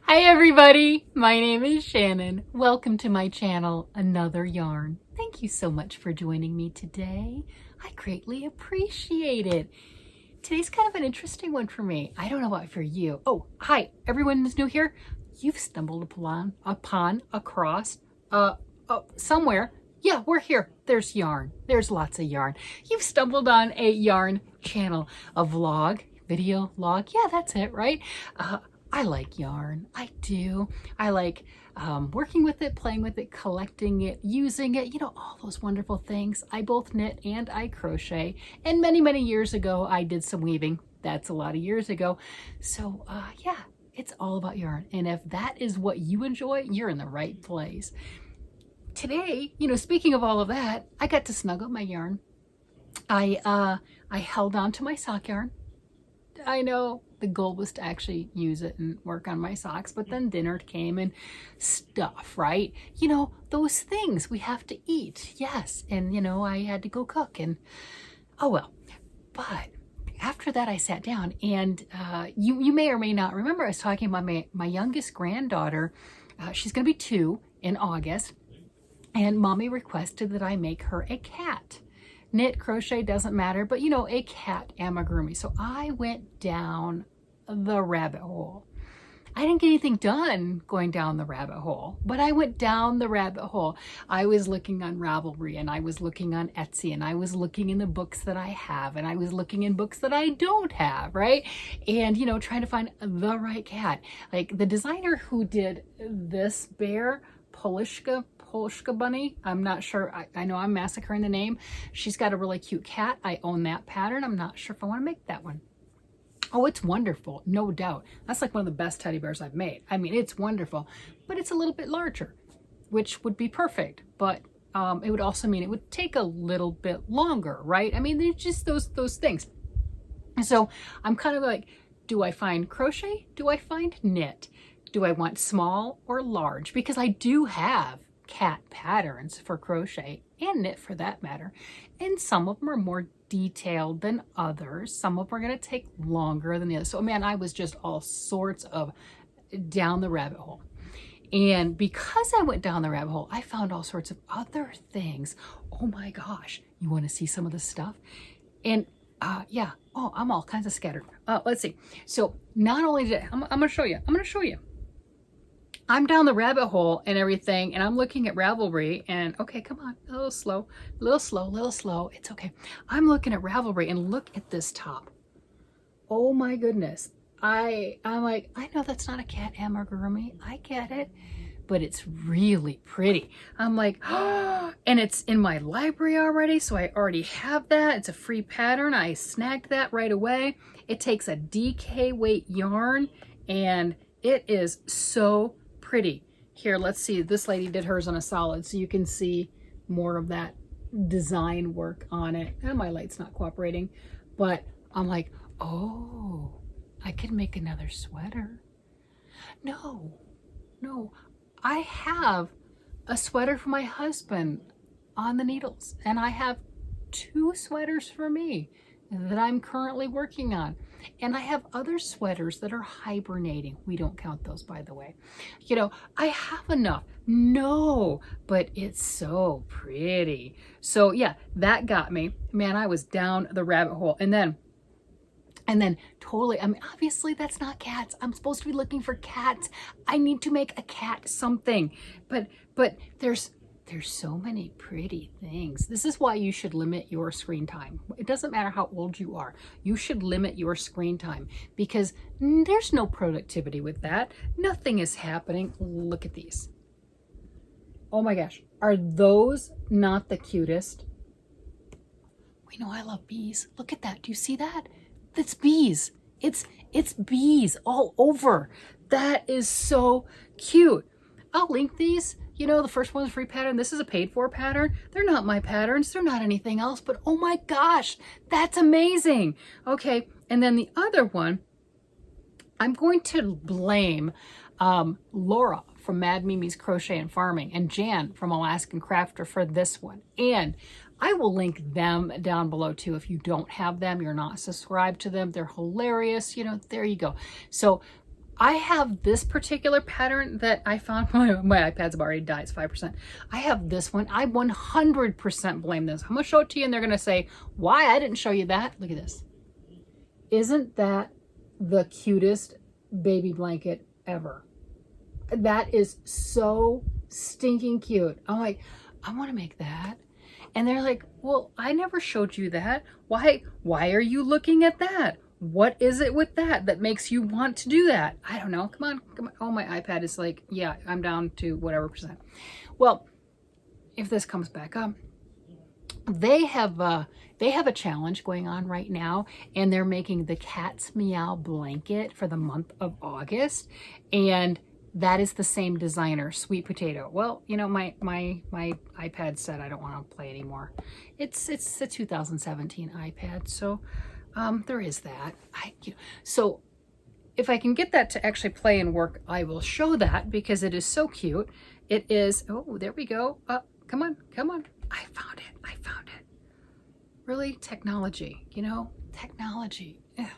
Hi everybody, my name is Shannon. Welcome to my channel, Another Yarn. Thank you so much for joining me today. I greatly appreciate it. Today's kind of an interesting one for me. I don't know about for you. Oh, hi, everyone who's new here. You've stumbled upon across, somewhere. Yeah, we're here. There's yarn. There's lots of yarn. You've stumbled on a yarn channel, a vlog, video log. Yeah, that's it, right? I like yarn. I do. I like working with it, playing with it, collecting it, using it, you know, all those wonderful things. I both knit and I crochet. And many, many years ago, I did some weaving. That's a lot of years ago. So yeah, it's all about yarn. And if that is what you enjoy, you're in the right place. Today, you know, speaking of all of that, I got to snug up my yarn. I held on to my sock yarn. I know the goal was to actually use it and work on my socks, but then dinner came and stuff, right? You know, those things we have to eat. Yes. And, you know, I had to go cook and, oh well. But after that, I sat down and you may or may not remember, I was talking about my youngest granddaughter. She's going to be 2 in August. And mommy requested that I make her a cat. Knit, crochet, doesn't matter, but you know, a cat amigurumi. So I went down the rabbit hole. I didn't get anything done going down the rabbit hole, but I went down the rabbit hole. I was looking on Ravelry and I was looking on Etsy and I was looking in the books that I have and I was looking in books that I don't have, right? And, you know, trying to find the right cat. Like the designer who did this bear, Polishkabunny. I'm not sure. I know I'm massacring the name. She's got a really cute cat. I own that pattern. I'm not sure if I want to make that one. Oh, it's wonderful. No doubt. That's like one of the best teddy bears I've made. I mean, it's wonderful, but it's a little bit larger, which would be perfect. But it would also mean it would take a little bit longer, right? I mean, there's just those things. So I'm kind of like, do I find crochet? Do I find knit? Do I want small or large? Because I do have cat patterns for crochet and knit for that matter. And some of them are more detailed than others. Some of them are going to take longer than the others. So man, I was just all sorts of down the rabbit hole. And because I went down the rabbit hole, I found all sorts of other things. Oh my gosh, you want to see some of the stuff? And yeah, oh, I'm all kinds of scattered. Let's see. So not only did I'm going to show you. I'm going to show you. I'm down the rabbit hole and everything, and I'm looking at Ravelry, and okay, come on, a little slow, a little slow, a little slow. It's okay. I'm looking at Ravelry, and look at this top. Oh my goodness. I'm like, I know that's not a cat amigurumi. I get it, but it's really pretty. I'm like, oh, and it's in my library already, so I already have that. It's a free pattern. I snagged that right away. It takes a DK weight yarn, and it is so pretty. Here, let's see. This lady did hers on a solid, so you can see more of that design work on it. And my light's not cooperating, but I'm like, oh, I could make another sweater. No, I have a sweater for my husband on the needles, and I have 2 sweaters for me that I'm currently working on. And I have other sweaters that are hibernating. We don't count those, by the way. You know, I have enough. No, but it's so pretty. So yeah, that got me. Man, I was down the rabbit hole. And then totally, I mean, obviously that's not cats. I'm supposed to be looking for cats. I need to make a cat something. But there's so many pretty things. This is why you should limit your screen time. It doesn't matter how old you are. You should limit your screen time because there's no productivity with that. Nothing is happening. Look at these. Oh my gosh. Are those not the cutest? We know I love bees. Look at that. Do you see that? That's bees. It's bees all over. That is so cute. I'll link these. You know, the first one's a free pattern. This is a paid for pattern. They're not my patterns. They're not anything else, but oh my gosh, that's amazing. Okay, and then the other one, I'm going to blame Laura from Mad Mimi's Crochet and Farming and Jan from Alaskan Crafter for this one. And I will link them down below too. If you don't have them, you're not subscribed to them, they're hilarious. You know, there you go. So I have this particular pattern that I found. My iPad's already died, it's 5%. I have this one. I 100% blame this. I'm gonna show it to you and they're gonna say, why? I didn't show you that. Look at this. Isn't that the cutest baby blanket ever? That is so stinking cute. I'm like, I want to make that. And they're like, well, I never showed you that. Why are you looking at that? What is it with that makes you want to do that? I don't know. Come on. Oh, my iPad is like, yeah, I'm down to whatever percent. Well, if this comes back up, they have a challenge going on right now, and they're making the Cat's Meow blanket for the month of August, and that is the same designer, Sweet Potato. Well, you know, my iPad said I don't want to play anymore. It's a 2017 iPad, so there is that. So if I can get that to actually play and work, I will show that because it is so cute. It is. Oh, there we go. Come on. I found it. Really, technology. You know, technology. Yeah.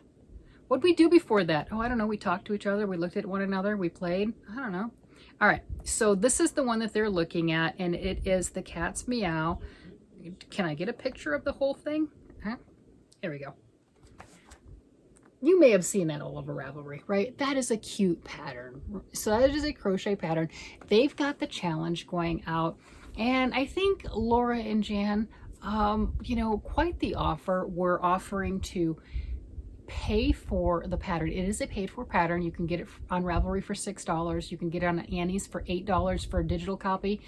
What'd we do before that? Oh, I don't know. We talked to each other. We looked at one another. We played. I don't know. All right. So this is the one that they're looking at, and it is the Cat's Meow. Can I get a picture of the whole thing? Huh? There we go. You may have seen that all over Ravelry, right? That is a cute pattern. So that is a crochet pattern. They've got the challenge going out, and I think Laura and Jan, you know, quite the offer. We're offering to pay for the pattern. It is a paid for pattern. You can get it on Ravelry for $6. You can get it on Annie's for $8 for a digital copy,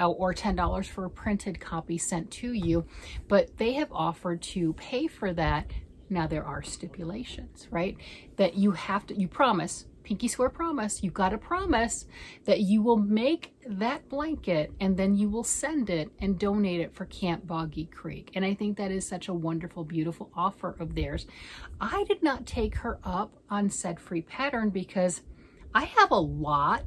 or $10 for a printed copy sent to you. But they have offered to pay for that. Now there are stipulations, right? That you have to, you promise, pinky swear promise, you got to promise that you will make that blanket and then you will send it and donate it for Camp Boggy Creek. And I think that is such a wonderful, beautiful offer of theirs. I did not take her up on said free pattern because I have a lot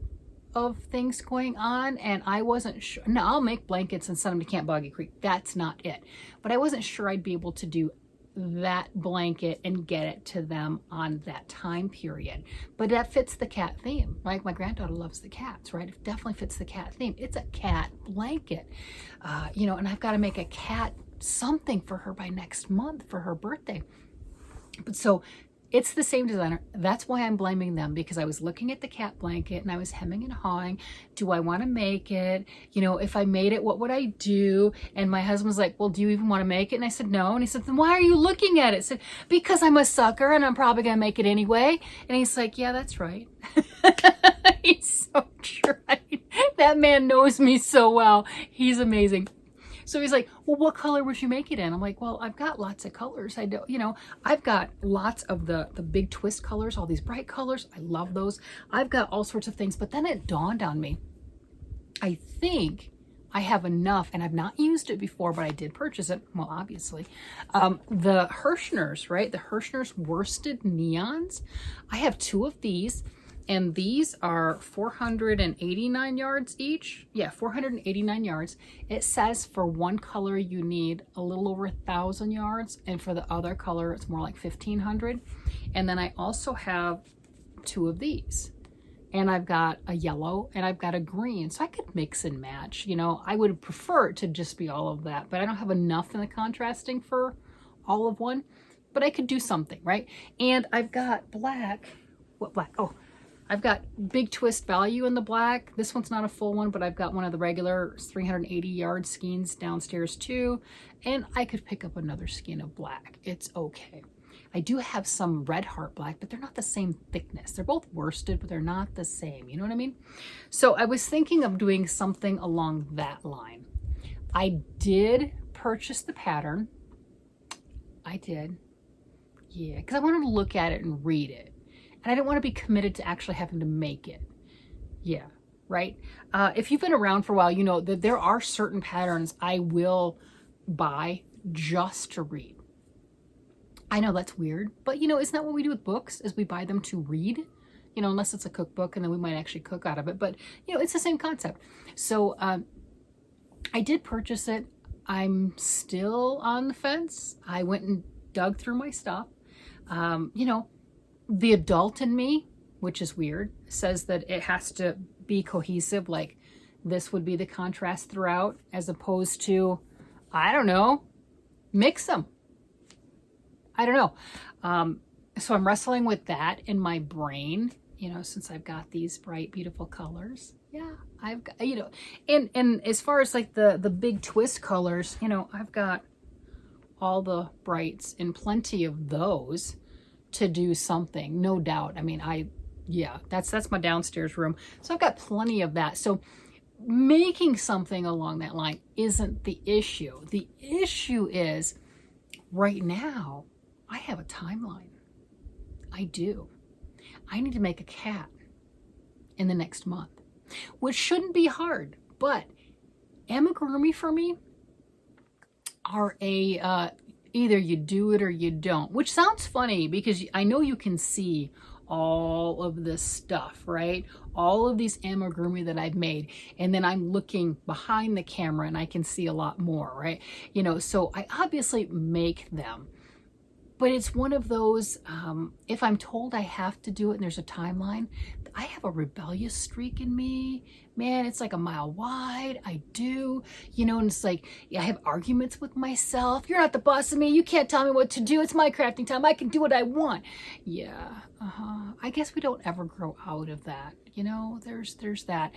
of things going on and I wasn't sure. Now I'll make blankets and send them to Camp Boggy Creek. That's not it. But I wasn't sure I'd be able to do that blanket and get it to them on that time period. But that fits the cat theme. Like my granddaughter loves the cats, right? It definitely fits the cat theme. It's a cat blanket, you know, and I've got to make a cat something for her by next month for her birthday. But so it's the same designer. That's why I'm blaming them, because I was looking at the cat blanket and I was hemming and hawing. Do I want to make it? You know, if I made it, what would I do? And my husband was like, well, do you even want to make it? And I said, no. And he said, then why are you looking at it? I said, because I'm a sucker and I'm probably going to make it anyway. And he's like, yeah, that's right. He's so right. That man knows me so well. He's amazing. So he's like, well, what color would you make it in? I'm like, well, I've got lots of colors. I don't, you know, I've got lots of the big twist colors, all these bright colors. I love those. I've got all sorts of things. But then it dawned on me, I think I have enough, and I've not used it before, but I did purchase it. Well, obviously. The Hirschners, right? The Hirschners worsted neons. I have 2 of these. And these are 489 yards each. Yeah, 489 yards. It says for one color you need a little over 1,000 yards, and for the other color it's more like 1,500. And then I also have 2 of these. And I've got a yellow and I've got a green. So I could mix and match. You know, I would prefer it to just be all of that, but I don't have enough in the contrasting for all of one. But I could do something, right? And I've got black. What black? Oh, I've got big twist value in the black. This one's not a full one, but I've got one of the regular 380 yard skeins downstairs too. And I could pick up another skein of black. It's okay. I do have some red heart black, but they're not the same thickness. They're both worsted, but they're not the same. You know what I mean? So I was thinking of doing something along that line. I did purchase the pattern. I did. Yeah, because I wanted to look at it and read it. And I didn't want to be committed to actually having to make it. Yeah, right? If you've been around for a while, you know that there are certain patterns I will buy just to read. I know that's weird, but you know, isn't that what we do with books, is we buy them to read? You know, unless it's a cookbook and then we might actually cook out of it. But, you know, it's the same concept. So I did purchase it. I'm still on the fence. I went and dug through my stuff. You know, the adult in me which is weird. It says that it has to be cohesive, like this would be the contrast throughout, as opposed to, I don't know, mix them. I don't know. So I'm wrestling with that in my brain, you know, since I've got these bright, beautiful colors. Yeah, I've got, you know, and as far as like the big twist colors, you know, I've got all the brights and plenty of those to do something, no doubt. I mean, yeah, that's my downstairs room. So I've got plenty of that. So making something along that line isn't the issue. The issue is right now I have a timeline. I do. I need to make a cat in the next month, which shouldn't be hard, but amigurumi for me are a either you do it or you don't, which sounds funny because I know you can see all of this stuff, right? All of these amigurumi that I've made, and then I'm looking behind the camera and I can see a lot more, right? You know, so I obviously make them, but it's one of those, if I'm told I have to do it and there's a timeline, I have a rebellious streak in me. Man, it's like a mile wide. I do, you know, and it's like, yeah, I have arguments with myself. You're not the boss of me. You can't tell me what to do. It's my crafting time. I can do what I want. Yeah, I guess we don't ever grow out of that. You know, there's that.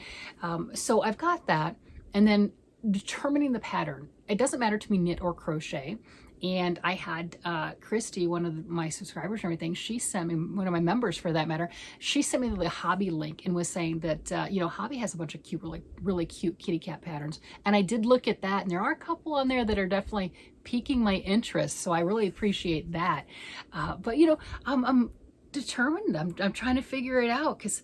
So I've got that. And then determining the pattern. It doesn't matter to me knit or crochet. And I had Christy, one of my subscribers and everything, she sent me, one of my members for that matter, she sent me the Hobby link and was saying that, you know, Hobby has a bunch of cute, really cute kitty cat patterns. And I did look at that, and there are a couple on there that are definitely piquing my interest. So I really appreciate that. But, you know, I'm determined. I'm trying to figure it out because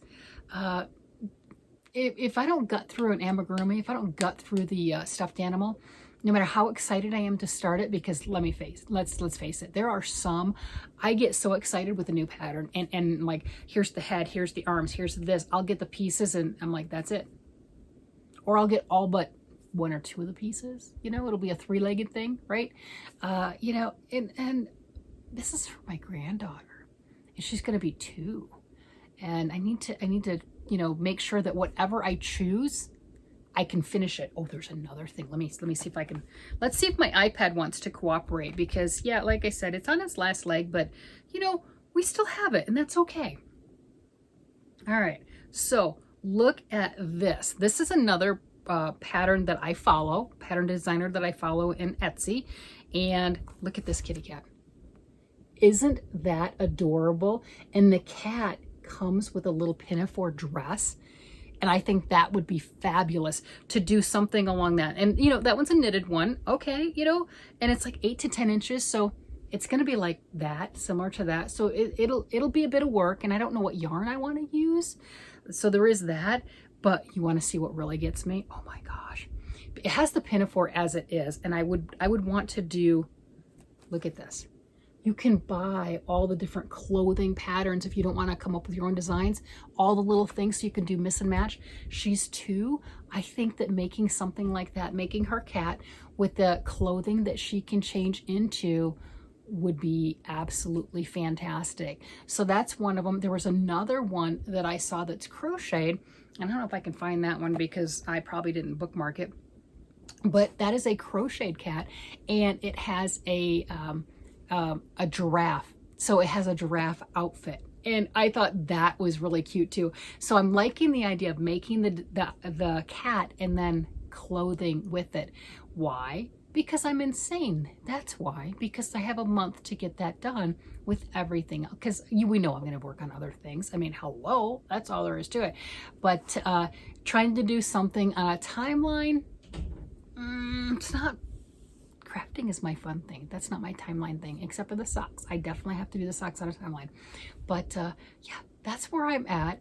if I don't gut through an amigurumi, if I don't gut through the stuffed animal, no matter how excited I am to start it, because let's face it, there are some, I get so excited with a new pattern and like, here's the head, here's the arms, here's this, I'll get the pieces and I'm like, that's it. Or I'll get all but one or two of the pieces, you know, it'll be a three-legged thing, right? You know, and this is for my granddaughter and she's going to be 2. And I need to, you know, make sure that whatever I choose, I can finish it. Oh, there's another thing. Let me see if I can, let's see if my iPad wants to cooperate because yeah, like I said, it's on its last leg, but you know, we still have it and that's okay. All right. So look at this. This is another pattern that I follow, pattern designer that I follow in Etsy. And look at this kitty cat. Isn't that adorable? And the cat comes with a little pinafore dress. And I think that would be fabulous to do something along that. And, you know, that one's a knitted one. Okay, you know, and it's like 8 to 10 inches. So it's going to be like that, similar to that. So it'll be a bit of work. And I don't know what yarn I want to use. So there is that. But you want to see what really gets me? Oh my gosh. It has the pinafore as it is. And I would want to do, look at this. You can buy all the different clothing patterns if you don't want to come up with your own designs, all the little things so you can do miss and match. She's 2. I think that making something like that, making her cat with the clothing that she can change into would be absolutely fantastic. So that's one of them. There was another one that I saw that's crocheted. I don't know if I can find that one because I probably didn't bookmark it, but that is a crocheted cat and it has a giraffe. So it has a giraffe outfit. And I thought that was really cute too. So I'm liking the idea of making the cat and then clothing with it. Why? Because I'm insane. That's why. Because I have a month to get that done with everything. Because we know I'm going to work on other things. I mean, hello, that's all there is to it. But trying to do something on a timeline, it's not. Crafting is my fun thing. That's not my timeline thing, except for the socks. I definitely have to do the socks on a timeline. But yeah, that's where I'm at.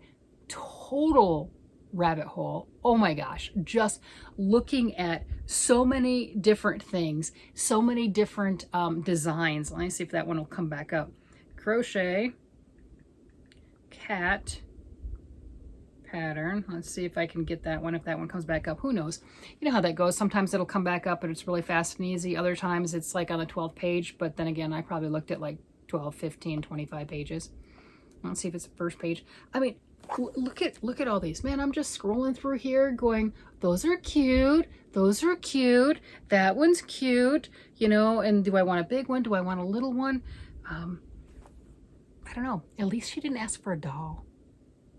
Total rabbit hole. Oh my gosh. Just looking at so many different things, so many different designs. Let me see if that one will come back up. Crochet, cat, pattern. Let's see if I can get that one. If that one comes back up, who knows? You know how that goes. Sometimes it'll come back up and it's really fast and easy. Other times it's like on the 12th page, but then again, I probably looked at like 12, 15, 25 pages. Let's see if it's the first page. I mean, look at all these. Man, I'm just scrolling through here going, those are cute. Those are cute. That one's cute. You know, and do I want a big one? Do I want a little one? I don't know. At least she didn't ask for a doll.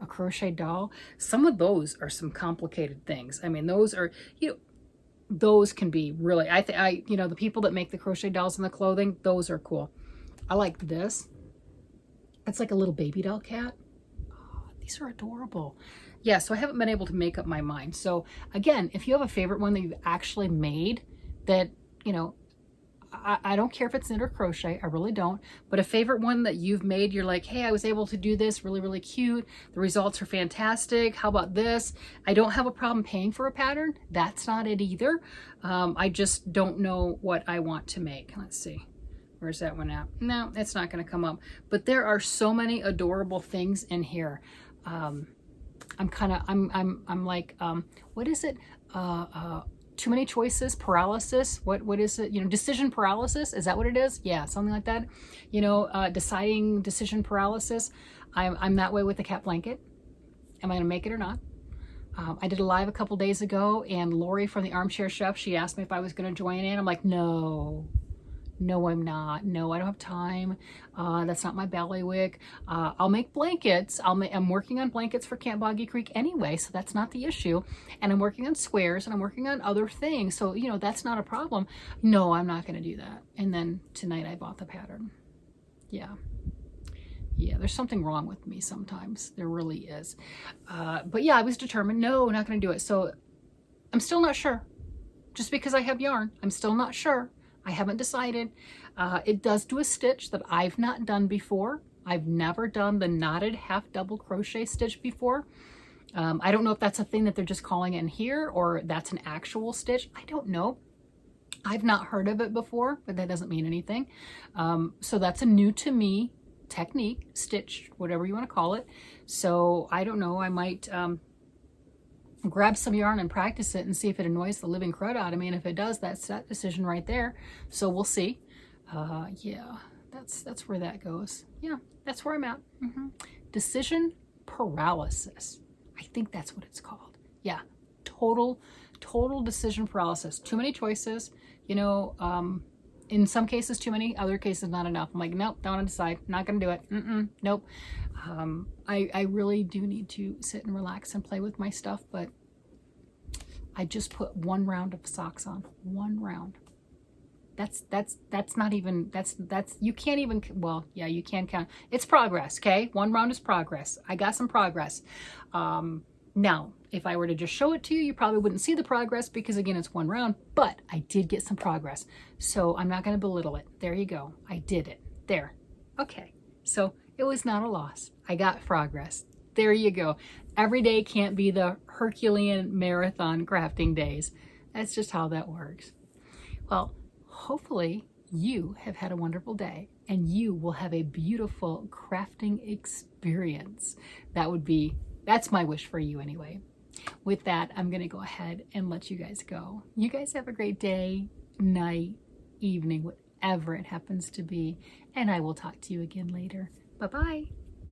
A crochet doll. Some of those are some complicated things. I mean, those are, you know, those can be really, you know, the people that make the crochet dolls and the clothing, those are cool. I like this. It's like a little baby doll cat. Oh, these are adorable. Yeah, so I haven't been able to make up my mind. So again, if you have a favorite one that you've actually made that, you know, I don't care if it's knit or crochet, I really don't, but a favorite one that you've made, you're like, hey, I was able to do this, really, really cute. The results are fantastic. How about this? I don't have a problem paying for a pattern. That's not it either. I just don't know what I want to make. Let's see. Where's that one at? No, it's not going to come up. But there are so many adorable things in here. I'm like, what is it? Too many choices, paralysis. What is it? You know, decision paralysis. Is that what it is? Yeah, something like that. You know, decision paralysis. I'm that way with the cat blanket. Am I going to make it or not? I did a live a couple days ago, and Lori from the Armchair Chef, she asked me if I was going to join in. I'm like, no, I'm not. No, I don't have time. That's not my bailiwick. I'll make blankets. I'm working on blankets for Camp Boggy Creek anyway, so that's not the issue. And I'm working on squares, and I'm working on other things. So, you know, that's not a problem. No, I'm not going to do that. And then tonight I bought the pattern. Yeah. Yeah, there's something wrong with me sometimes. There really is. But yeah, I was determined, no, I'm not going to do it. So I'm still not sure. Just because I have yarn, I'm still not sure. I haven't decided. It does do a stitch that I've not done before. I've never done the knotted half double crochet stitch before. I don't know if that's a thing that they're just calling in here or that's an actual stitch. I don't know. I've not heard of it before, but that doesn't mean anything. So that's a new to me technique, stitch, whatever you want to call it. So I don't know. I might grab some yarn and practice it and see if it annoys the living crud out of me, and if it does, that's that decision right there. So we'll see. Yeah, that's where that goes. Yeah, that's where I'm at. Decision paralysis, I think that's what it's called. Yeah, total decision paralysis. Too many choices, you know. In some cases too many, other cases not enough. I'm like, nope, don't want to decide, not gonna do it. Nope. I really do need to sit and relax and play with my stuff, but I just put one round of socks on. One round. That's not even, that's you can't even, well, yeah, you can count. It's progress, okay? One round is progress. I got some progress. Now, if I were to just show it to you, you probably wouldn't see the progress because, again, it's one round, but I did get some progress. So I'm not going to belittle it. There you go. I did it. There. Okay. So it was not a loss. I got progress. There you go. Every day can't be the Herculean marathon crafting days. That's just how that works. Well, hopefully you have had a wonderful day and you will have a beautiful crafting experience. That's my wish for you anyway. With that, I'm going to go ahead and let you guys go. You guys have a great day, night, evening, whatever it happens to be. And I will talk to you again later. Bye-bye.